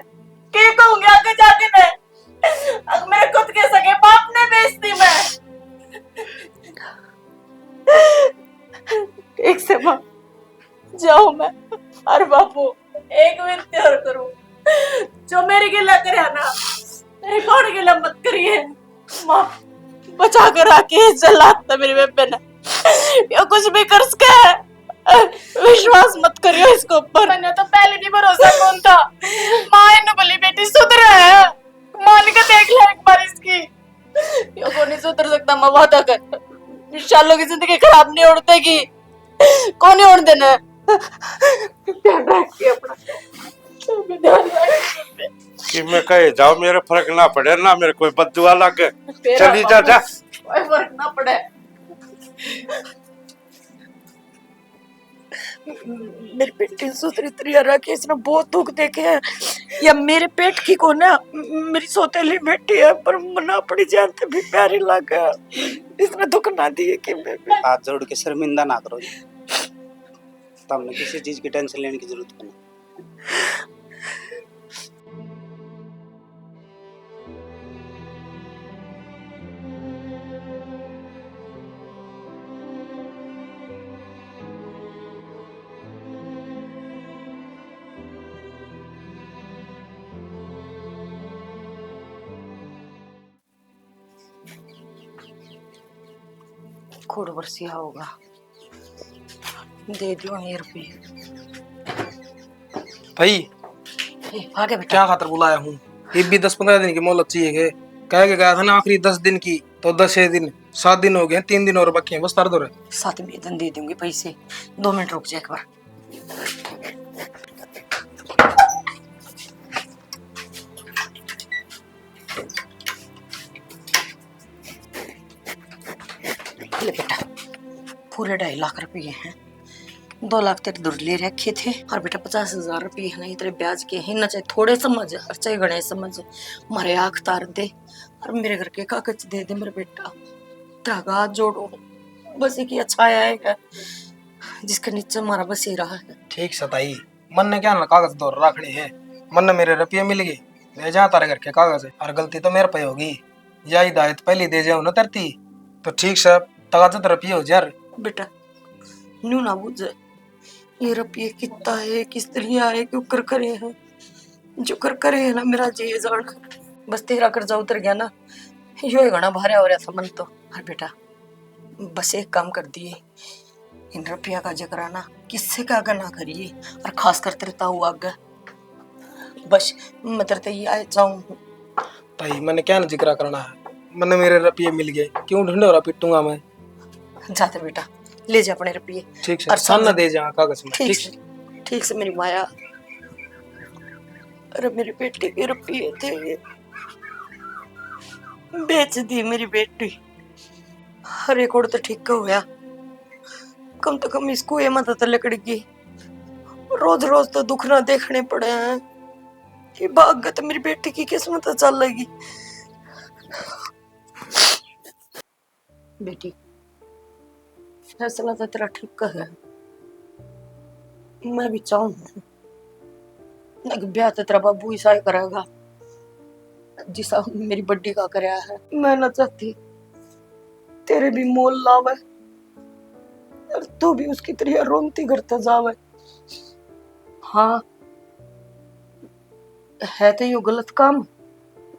B: के कहूंगी आगे जाके मैं अगर मेरे खुद के सगे बाप ने बेच दी मैं एक से मां जाओ मैं अरे बापू एक विनती और करूं जो मेरी गिला करे ना मेरी कौन गिला मत करिए मां बचा कर रखे जलाता मेरी बेबे ने। ये कुछ भी कर सके, विश्वास मत करियो इसको ऊपर। मैंने तो पहले भी भरोसा कौन था। माँ ने बोली बेटी सुधर है, माँ ने कहा देख ले एक बार इसकी। ये कौन नहीं सुधर सकता, माँ वादा कर इंशाल्लाह की जिंदगी खराब नहीं होने देगी, कौन नहीं होने देना। ध्यान रखिए अपना, ध्यान रखिए।
C: कि मैं कहे जाओ मेरे फर्क ना पड़े ना मेरे कोई बददुआ लगे।
B: तेरा
C: चली जा जा।
B: कोई फर्क ना पड़े।
A: मेरी बेटी सुतरी त्रिया रखी, इसने बहुत दुख देखे हैं। या मेरे पेट की को ना मेरी सौतेली बेटी है, पर मना अपनी जान से भी प्यारी लगा। इसने दुख ना दिए कि मैं
F: हाथ जोड़ के शर्मिंदा ना करो जी, तुमने किसी चीज की टेंशन लेने की जरूरत नहीं।
A: खोड़ बरसिया होगा, दे दियो 1 रुपये।
D: भाई
A: आगे बेटा।
D: क्या खातर बुलाया हूँ? ये भी 10-15 दिन की मोहलत चाहिए है। कह के गया था ना आखिरी 10 दिन की, तो 10 दिन 7 दिन हो गए, 3 दिन और बाकी हैं, बस तार दो रे।
A: 7 वेतन दे दूंगी पैसे। 2 मिनट रुक जा एक बार। ले बेटा, पूरे 2.5 लाख रुपये हैं। 2 लाख तेरे दूर ले रखे थे, और बेटा 50,000 रुपये है ना, इतने ब्याज के हैं ना। चाहे थोड़े समझ और चाहे गणे समझ, मारे आँख तार दे और मेरे घर के कागज दे दे मेरे बेटा। तेरा हाथ जोड़ो, बस एक ही अच्छा आएगा जिसके नीचे हमारा बस ही रहा है।
D: ठीक सताई, मन ने क्या ना कागज दौर रखने हैं। मन ने मेरे रुपये मिल गए, ले जा तारे घर के कागज है, और गलती तो मेरे पे होगी। या हिदायत पहले दे जाओ ना तरती तो ठीक से तगाजत रुपये हो जा।
A: बेटा न्यू ना बुझ, ये रुपये कितना है, किस तरह आए, क्यों कर करे हैं, जो कर करे है ना मेरा जी जान। बस तेरा कर्जा उतर गया ना, यो ही घना भारा हो रहा था मन तो। और बेटा बस एक काम कर दिए, इन रुपया का जगरा ना किससे का आगे ना करिए, और खास कर तेरे ताऊ आगे। बस मैं तेरे ये आए जाऊं।
D: भाई मैंने क्या ना जिक्र करना है, मैंने मेरे रुपये मिल गए, क्यों ढूंढोरा पिटूंगा मैं।
A: जाते बेटा, ले जा अपने रुपये।
D: ठीक से सामने दे जा कागज में।
A: ठीक से मेरी माया। अरे मेरी बेटी के रुपये थे, बेच दी मेरी बेटी। हर एक और तो ठीक होया, कम तो कम इसको ये मदद लकड़गी। रोज रोज तो दुख ना देखने पड़े हैं। ये भाग्य तो मेरी बेटी की किस्मत चल लगी। बेटी फैसला तो तेरा ठीक है, मैं भी चाहूँ ब्याह तो तेरा बाबू ही साय करेगा जिसा मेरी बड्डी का कराया है। मैं ना चाहती तेरे भी मोल लावे और तू भी उसकी तरह रोनती करता जावे। हाँ है तो यो गलत काम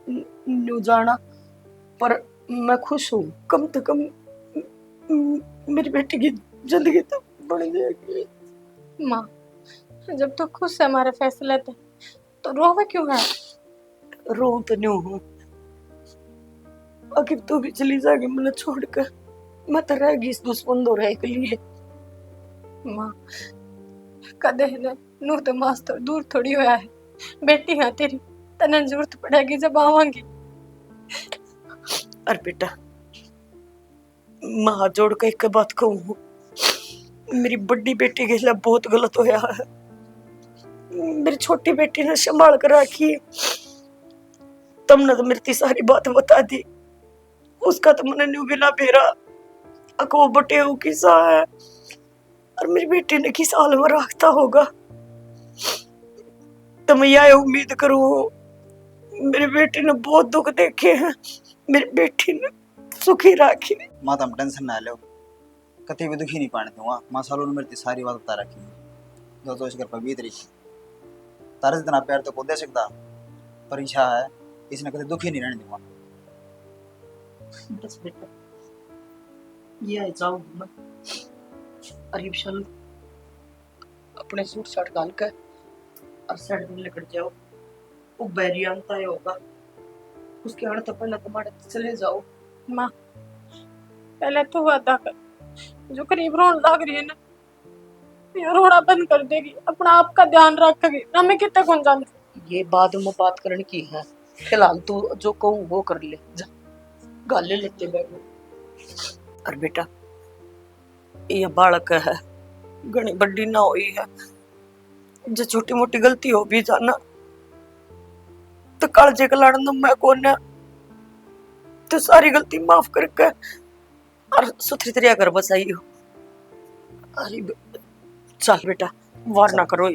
A: न्यू जाना, पर मैं खुश हूँ। कम से कम मेरी बेटी की जिंदगी तो बन जाएगी।
E: माँ जब तो खुश है हमारे फैसले थे तो रोवे क्यों है?
A: रो तो न्यू हूँ, आखिर तू भी चली जाएगी मुझे छोड़कर, मैं तो रहेगी इस दुश्मन दो रहे के लिए।
E: माँ कदे ने नू तो मास्टर दूर थोड़ी होया है, बेटी है तेरी, तने जरूरत पड़ेगी जब आवांगी।
A: अरे बेटा मैं हाथ जोड़ के एक बात कहूँ, मेरी बड़ी बेटी के खिलाफ बहुत गलत होया है। मेरी छोटी बेटी ने संभाल कर रखी, तुमने तो मेरी सारी बात बता दी, उसका तो मैंने न्यू बिना भेरा अको बटे किसा है, और मेरी बेटी ने किस हाल में रखता होगा। तो मैं यह उम्मीद करूँ, मेरी बेटी ने बहुत दुख देखे हैं, मेरी बेटी ने सुखी राखी।
G: माँ तुम टेंशन ना लो, कभी भी दुखी नहीं पाने दूंगा। माँ सालों ने मेरी सारी बात बता रखी है, जो तो इस घर पर बीत रही है। तारे से इतना प्यार तो को दे सकता, पर इच्छा है इसने कभी दुखी नहीं रहने दूंगा।
A: बस बेटा ये जाओ मैं अरे शालू अपने सूट शर्ट डाल कर और साइड में लेकर जाओ। वो बैरी आता है होगा उसके आने तो पहले तुम्हारे चले जाओ।
E: माँ पहले तो वो अदा कर, जो करीब रोन लग रही है ना ये रोना बंद कर देगी, अपना आप का ध्यान रखेगी ना। मैं कितने कौन जानती
A: ये बाद में बात करने की है, फिलहाल तू जो कहूँ वो कर ले जा गाले लेते बैठो। और बेटा ये बालक है घनी बड़ी ना हुई है, जो छोटी मोटी गलती हो भी जाना तो कालजे का लड़न मैं कौन है, तो सारी गलती माफ करके और सुथरी तरिया कर बसाई हो। अरे चल बेटा वार ना करो।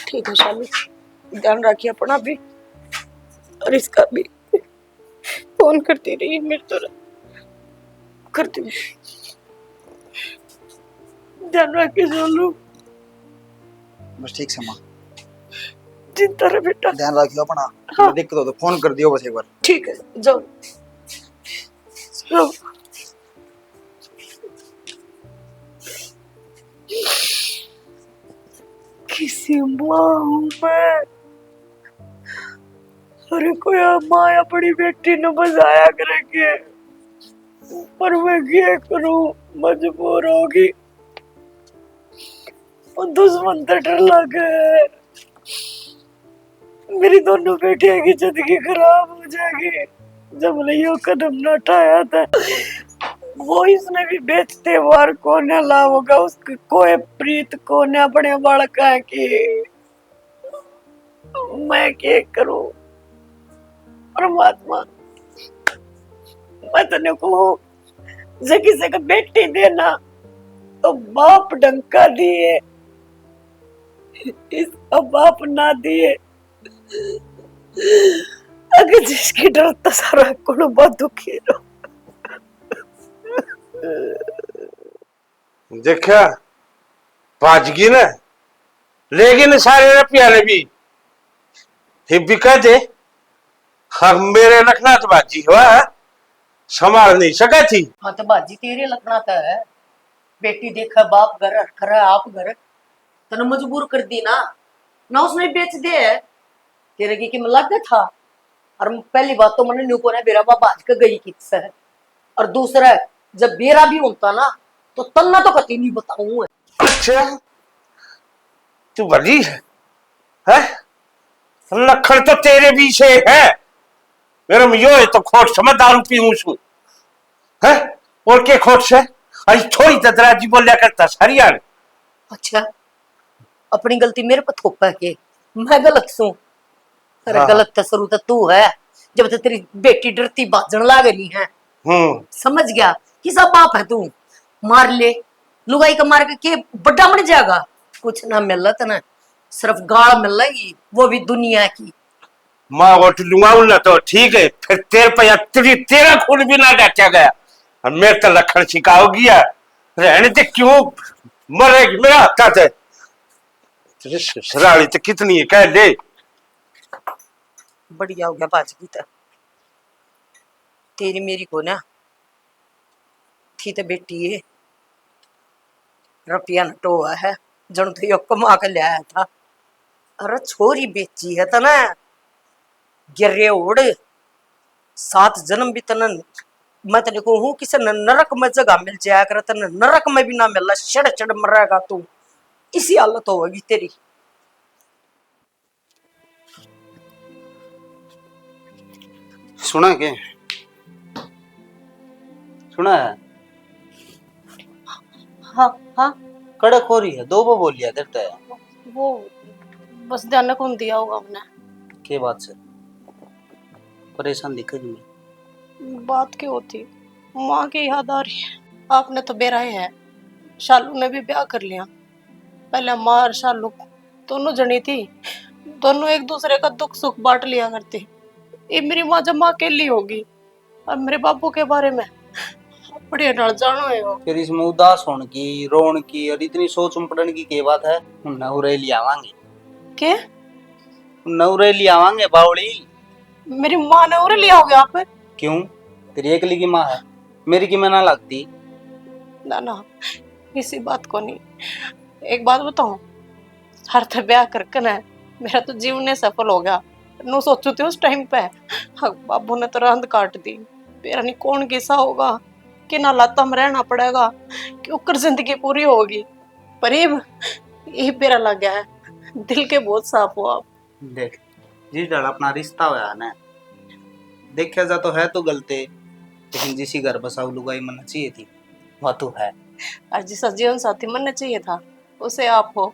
A: ठीक है शालू ध्यान रखिए अपना भी और इसका भी।
E: फोन करती रही मेरे तो
A: करती हूँ ध्यान रखिए शालू।
G: बस ठीक से माँ
A: चिंता रहे बेटा।
G: ध्यान रखियो अपना।
A: हाँ।
G: दिक्कत हो तो फोन कर दियो बस एक बार।
A: ठीक है जाओ जाओ। किसी माँ हूँ मैं, अरे कोई माँ अपनी बेटी ने बजाया करेंगे पर मैं क्या करूं मजबूर होगी। वो दुश्मन तो डर लगे मेरी दोनों बेटियों की जिंदगी खराब हो जाएगी। जब मैंने ये कदम न उठाया था वो इसने भी बेचते वार को न लाओगा उसकी कोई प्रीत को न अपने बालका की। मैं क्या करूं परमात्मा, मैं तने कहूं जे किसी का बेटी देना तो बाप डंका दिए, इसका बाप ना दिए। अगर जिसकी डरता सारा को बहुत दुखी रहो।
C: देखा बाजगी ना लेकिन सारे रुपया ने भी बिका दे। हम मेरे लखना तो बाजी हुआ संभाल नहीं सका थी।
A: हाँ तो बाजी तेरे लखना था है, बेटी देखा बाप घर खरा आप घर तने मजबूर कर दी ना उसने बेच दे है तेरे की लग था। और पहली बात तो मैंने न्यू को बेरा बाप आज का गई किस है, और दूसरा जब बेरा भी होता ना तो तन्ना तो कती नहीं बताऊं।
C: अच्छा तू बड़ी है लखन तो तेरे भी से है, मेरे में यो है तो खोट समझ दारू पीऊं सु है और के खोट से आई थोड़ी ददराजी बोलिया करता सारी यार।
A: अच्छा अपनी गलती मेरे पर थोपा के मैं गलत सू। अरे
C: हाँ।
A: गलत तो शुरू तो तू है जब तक तेरी बेटी डरती बाजन लाग रही है। समझ गया कि सब बाप है तू, मार ले लुगाई का मार के बड़ा बन जाएगा। कुछ ना मिल रहा ना सिर्फ गाल मिल रही वो भी दुनिया की।
C: माँ वोट लूंगा ना तो ठीक है फिर तेरे पे तेरा खून भी ना डाचा गया और मेरे तो लखन सिखाओगी रहने ते क्यों मरेगी मेरा हत्ता थे तेरे ससुराली तो कितनी है कह ले।
A: बढ़िया हो गया बाजगी तो तेरी मेरी को ना थी तो बेटी है रुपया नटो है जन तो यो कमा के लाया था। अरे छोरी बेची है तना गिरे उड़ 7 जन्म भी तना मैं तेरे को हूं किसे नरक में जगह मिल जाया कर तना नरक में भी ना मिलना चढ़ चढ़ मरेगा तू, इसी हालत होगी तेरी।
F: सुना के सुना है
B: हाँ हाँ
F: कड़क हो रही है दो वो बोल लिया देता है
B: वो बस ध्यान कौन दिया होगा हमने।
F: के बात से परेशान दिखे नहीं।
B: बात क्या होती माँ की याद आ रही है। आपने तो बेराए है, शालू ने भी ब्याह कर लिया। पहले माँ और शालू दोनों जनी थी, दोनों एक दूसरे का दुख सुख बांट लिया करती। ये मेरी माँ जब माँ अकेली होगी और मेरे बापू के बारे में बड़े डर जानो है वो।
F: फिर इसमें उदास होने की रोन की और इतनी सोच पड़ने की क्या बात है। नवरे ले आवांगे
B: के
F: नवरे ले आवांगे बावड़ी
B: मेरी माँ ने और लिया होगा आप?
F: क्यों? तेरी अकेली की माँ है, मेरी की मैं ना लगती?
B: ना ना, इसी बात को नहीं। एक बात बताऊं, हर थे ब्याह करके ना मेरा तो जीवन ने सफल हो गया। नो सोचू थे उस टाइम पे, हाँ, बाबू ने तो रांद काट दी। मेरा नहीं कौन किसा होगा कि ना लाता में रहना पड़ेगा कि उकर जिंदगी पूरी होगी। पर ये बेरा लग गया है, दिल के बहुत साफ हो आप।
F: देख, जिस डर अपना रिश्ता होया ना, देखा जा तो है तो गलते, लेकिन जिसी घर बसाऊ लुगाई मन चाहिए थी वह तो है।
B: और जिस जीवन साथी मन चाहिए था उसे आप हो,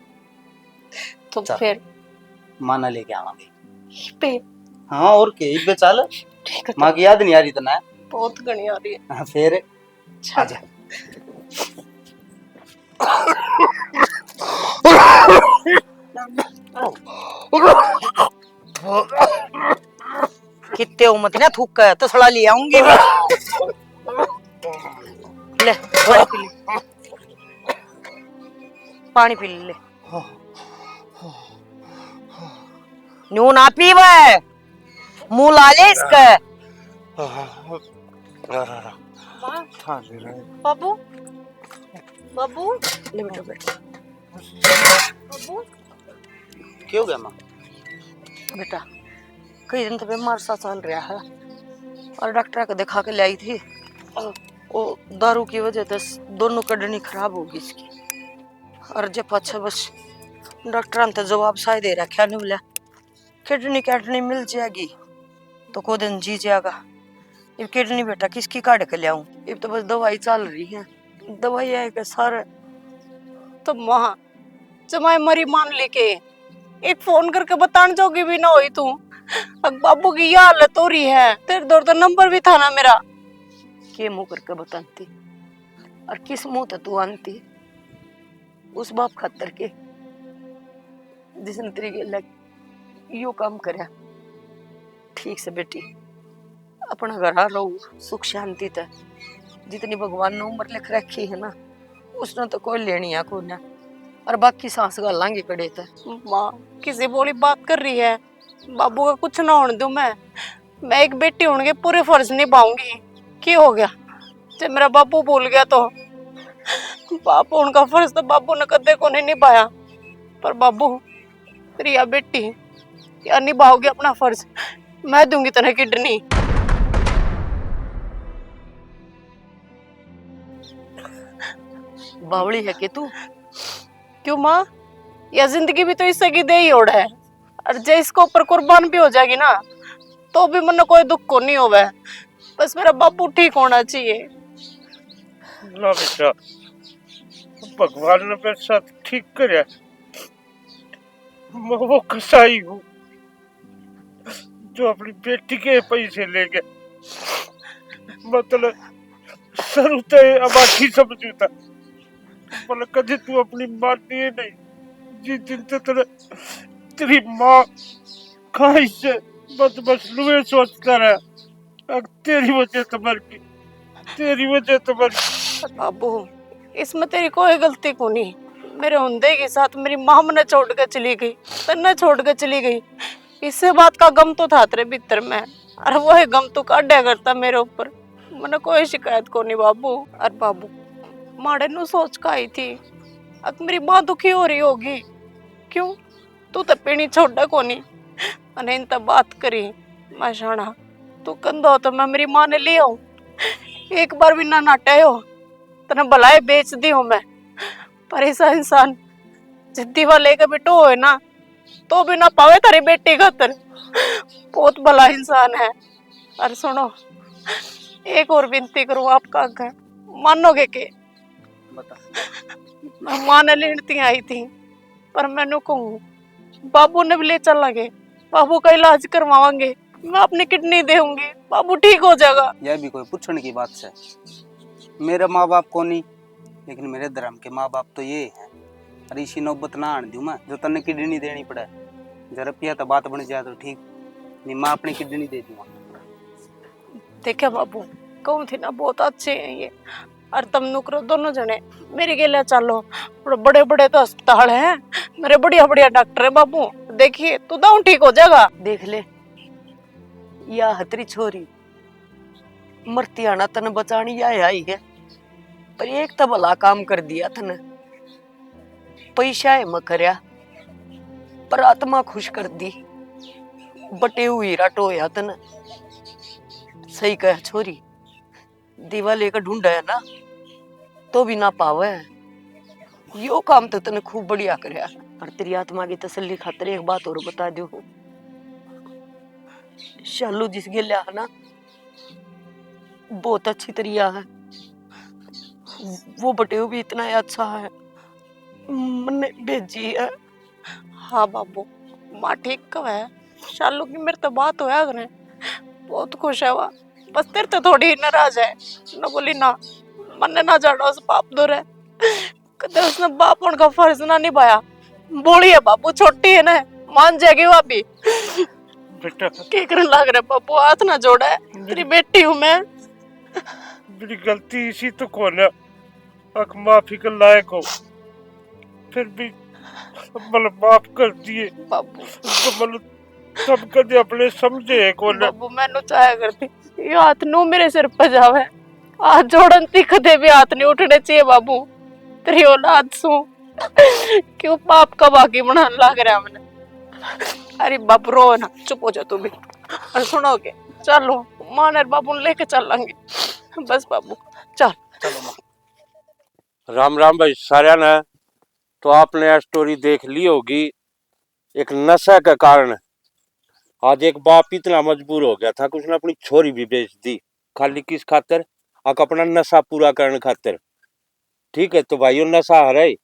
B: तो
F: चल।
B: फिर
F: माना लेके आवांगे।
B: पे
F: हाँ और के इबे चल,
B: ठीक है।
F: माँ की याद नहीं आ रही तना?
B: बहुत घनी आ रही है।
F: हाँ, फिर आजा।
A: कितने उमत ना थूक है तो थोड़ा ले आऊंगी मैं। ले पानी पी ले, पानी पी ले। न्यू ना पीवे, मुंह ला ले इसका।
B: बाबू बाबू
A: ले बेटा बैठ।
B: बाबू
F: क्यों गया माँ?
A: बेटा कई दिन तो बीमार सा चल रहा है और डॉक्टर को दिखा के लाई थी। वो दारू की वजह से दोनों किडनी खराब होगी इसकी। और जब अच्छा बस डॉक्टर ने तो जवाब साई दे रखा नहीं, बोला किडनी मिल जाएगी तो को दिन जी जाएगा। ये किडनी बेटा किसकी काट के लाऊं? ये तो बस दवाई चल रही है, दवाई है के सारे।
B: तो माँ जमाए मरी मान लेके एक फोन करके बताने जोगी भी ना हुई तू। अब बाबू की यह हालत हो रही है, तेरे दौर तो नंबर भी था ना मेरा।
A: के मुंह करके बताती और किस मुंह तक तू आनती उस बाप खातर के जिसने तेरी गेला यो काम करया। ठीक से बेटी अपना घर रहो सुख शांति तक, जितनी भगवान ने उम्र लिख रखी है ना उसने तो कोई लेनी है को ना। और बाकी सांस गालांगे कड़े तक।
B: माँ किसी बोली बात कर रही है, बाबू का कुछ ना होने दूं मैं एक बेटी होने के पूरे फर्ज निभाऊंगी। क्या हो गया जब मेरा बाबू भूल गया तो? बाबू उनका फर्ज तो बाबू ने कदे को नहीं निभाया, पर बाबू रिया बेटी या निभाओगे अपना फर्ज, मैं दूंगी तने किडनी।
A: बावड़ी है के तू?
B: क्यों माँ, यह जिंदगी भी तो इससे की दे ही ओढ़ है, और जे इसको ऊपर कुर्बान भी हो जाएगी ना तो भी मन कोई दुख को नहीं होवे। बस मेरा बापू ठीक होना चाहिए।
C: ना बेटा, भगवान ने मेरे साथ ठीक करे। मैं वो कसाई हूँ जो अपनी बेटी के पैसे ले गए, मतलब सर उते अबाठी समझू था। मतलब कभी तू अपनी माँ नहीं नहीं, जिस दिन से तेरी माँ कहीं से बस लुए सोचता रहा, अब तेरी वजह से मर गई, तेरी वजह से मर गई।
B: बाबू इसमें तेरी कोई गलती को नहीं। मेरे हुंदे के साथ मेरी माँ मने छोड़ कर चली गई, तन्ने छोड़ कर चली गई। इससे बात का गम तो था तेरे भीतर में, और वही गम तो काढ़ा करता मेरे ऊपर। मने कोई शिकायत को नहीं बाबू। और बाबू माड़े नु सोच का आई थी अब मेरी माँ दुखी हो रही होगी। क्यों तू तो पीनी छोड़ा को नहीं, अने इन तब बात करी मैं शाना तू कंधो तो मैं मेरी माँ ने ले आऊं। एक बार भी ना नाटे हो तने भलाए बेच दी हूं मैं। पर ऐसा इंसान जिद्दी वाले का बेटो हो ना तो भी ना पावे तारी बेटी खातर। बहुत भला इंसान है। और सुनो एक और विनती करूं आपका आगे, मानोगे के?
F: बता।
B: मैं माँ ने लेने आई थी, पर मैंने कहूँ बाबू ने भी ले चल लगे, बाबू का इलाज करवाएंगे, मैं अपनी किडनी दूंगी, बाबू ठीक हो जाएगा।
F: यह भी कोई पूछने की बात है? मेरे माँ बाप को नहीं, लेकिन मेरे धर्म के माँ बाप तो ये हैं। और इसी नौबत ना आने दूं मैं जो तन्ने किडनी देनी पड़े। जरा पिया तो बात बन जाए तो ठीक, नहीं मैं अपनी किडनी दे दूंगा।
B: देखा बाबू कहूँ थी ना बहुत अच्छे हैं ये, और तुम नुकरो दोनों जने मेरे गेले चलो। बड़े बड़े तो अस्पताल हैं, मेरे बढ़िया बढ़िया डॉक्टर है बाबू, देखिए तू दाऊ ठीक हो जाएगा।
A: देख ले या हतरी छोरी मरती आना तन बचानी या आई है, पर एक तो भला काम कर दिया तन। पैसा है मकरिया पर आत्मा खुश कर दी। बटे हुई राटोया तन। सही कह छोरी, दीवा लेकर ढूंढा है ना तो भी ना पावे। यो काम तो तने खूब बढ़िया करया। और तेरी आत्मा की तसल्ली खातिर एक बात और बता दो, शालू जिस गेल्या है ना बहुत अच्छी तरिया है। वो बटेऊ भी इतना अच्छा है, मैंने भेजी है।
B: हाँ बाबू, माँ ठीक कब है। शालू की मेरे तो बात होया करे, बहुत खुश है वह। बस तेरे तो थोड़ी नाराज है ना, बोली ना मन्ने ना जाना उस बाप दो रे। कदर उसने बाप होने का फर्ज ना निभाया। बोली है बाबू, छोटी है ना, मान जाएगी वो भी।
C: बेटा
B: क्या करने लग रहा बाबू, हाथ ना जोड़ा है, तेरी बेटी हूँ मैं।
C: मेरी गलती इसी तो कौन है, अक माफी के लायक हो, फिर भी मतलब माफ कर दिए।
B: बाबू
C: मतलब सब कदे अपने समझे कौन।
B: बाबू मैनू चाहे करती ये हाथ नू मेरे सिर पर जावे, हाथ जोड़न ती कदे भी हाथ नहीं उठने चाहिए बाबू। तेरी औलाद सू क्यों पाप का बाकी बनाने लग रहा मैंने। अरे बाबू रो ना, चुप हो जा तू भी। और सुनोगे, चलो मां ने बाबू ने लेके चलेंगे। बस बाबू चल।
G: चलो माँ।
C: राम राम भाई सारे ने। तो आपने यह स्टोरी देख ली होगी। एक नशे के कारण आज एक बाप इतना मजबूर हो गया था कि उसने अपनी छोरी भी बेच दी, खाली किस खातिर, आक अपना नशा पूरा करने खातिर। ठीक है, तो भाई नशा हरे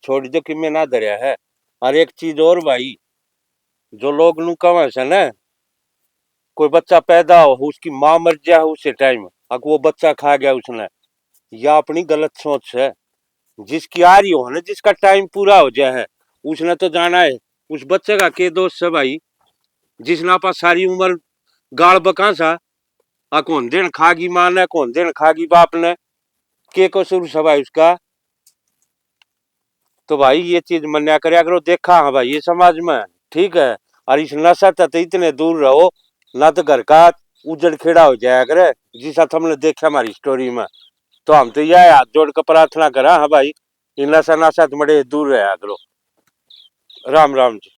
C: छोड़ दो कि मैं ना धरिया है। और एक चीज और भाई, जो लोग नु कहे से ना, कोई बच्चा पैदा हो उसकी माँ मर जाए उसी टाइम, अगर वो बच्चा खा गया उसने, या अपनी गलत सोच है। जिसकी आ रही हो ना, जिसका टाइम पूरा हो जाए है, उसने तो जाना है। उस बच्चे का के दोस्त है भाई, जिसने आपा सारी उम्र गाल बका सा, आ कौन दिन खागी माँ ने, कौन दिन खागी बाप ने, के कसूर है भाई उसका। तो भाई ये चीज मन्या करया करो, देखा हाँ भाई ये समाज में ठीक है। और इस नशा तक इतने दूर रहो ना, तो घर का उजड़ खेड़ा हो जाया करे, जिसा हमने देखा हमारी स्टोरी में। तो हम तो यह हाथ जोड़ कर प्रार्थना करा हाँ भाई, इन नशा नशा तो बड़े दूर रहा करो। राम राम जी।